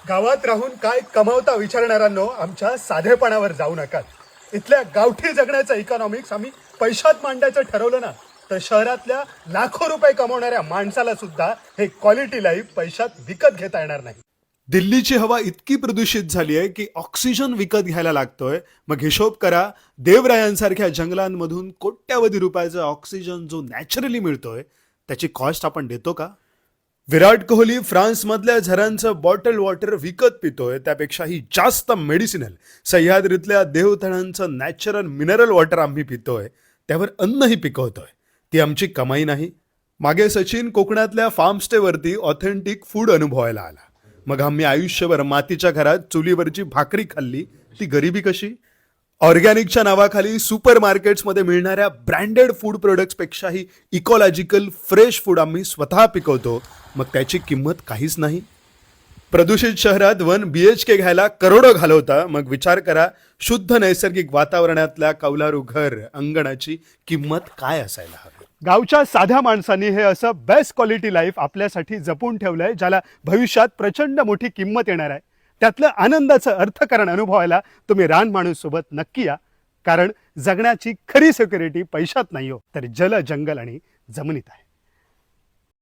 गावात राहून काय कमावता विचारणाऱ्यांनो आमच्या साधेपणावर जाऊ नका. इथल्या गावठी जगण्याचं इकॉनॉमिक्स आम्ही पैशात मांडायचं ठरवलं ना तर शहरातल्या लाखो रुपये कमावणाऱ्या माणसाला सुद्धा हे क्वालिटी लाईफ पैशात विकत घेता येणार नाही. दिल्लीची हवा इतकी प्रदूषित झाली आहे की ऑक्सिजन विकत घ्यायला लागतोय. मग हिशोब करा, देवरायांसारख्या जंगलांमधून कोट्यावधी रुपयाचा ऑक्सिजन जो नॅचरली मिळतोय त्याची कॉस्ट आपण देतो का? विराट कोहली फ्रान्समधल्या झऱ्यांचं बॉटल वॉटर विकत पितोय त्यापेक्षाही जास्त मेडिसिनल सह्याद्रीतल्या देवतळांचं नॅचरल मिनरल वॉटर आम्ही पितोय, त्यावर अन्नही पिकवतोय. ती आमची कमाई नाही. मागे सचिन कोकणातल्या फार्म स्टेवरती ऑथेंटिक फूड अनुभवायला आला. मग आम्ही आयुष्यभर मातीच्या घरात चुलीवरची भाकरी खाल्ली. ती गरिबी कशी? ऑर्गॅनिकच्या नावाखाली सुपर मार्केट्समध्ये मिळणाऱ्या ब्रँडेड फूड प्रोडक्ट्सपेक्षाही इकॉलॉजिकल फ्रेश फूड आम्ही स्वतः पिकवतो. मग त्याची किंमत काहीच नाही. प्रदूषित शहरात 1 BHK घ्यायला करोडो घालवता. मग विचार करा, शुद्ध नैसर्गिक वातावरणातल्या कौलारू घर अंगणाची किंमत काय असायला हवी. गावच्या साध्या माणसांनी हे असं बेस्ट क्वालिटी लाईफ आपल्यासाठी जपून ठेवलंय, ज्याला भविष्यात प्रचंड मोठी किंमत येणार आहे. त्यातलं आनंदाचं अर्थकारण अनुभवायला तुम्ही रान माणूस सोबत नक्की या. कारण जगण्याची खरी सिक्युरिटी पैशात नाही हो, तर जल, जंगल आणि जमिनीत आहे.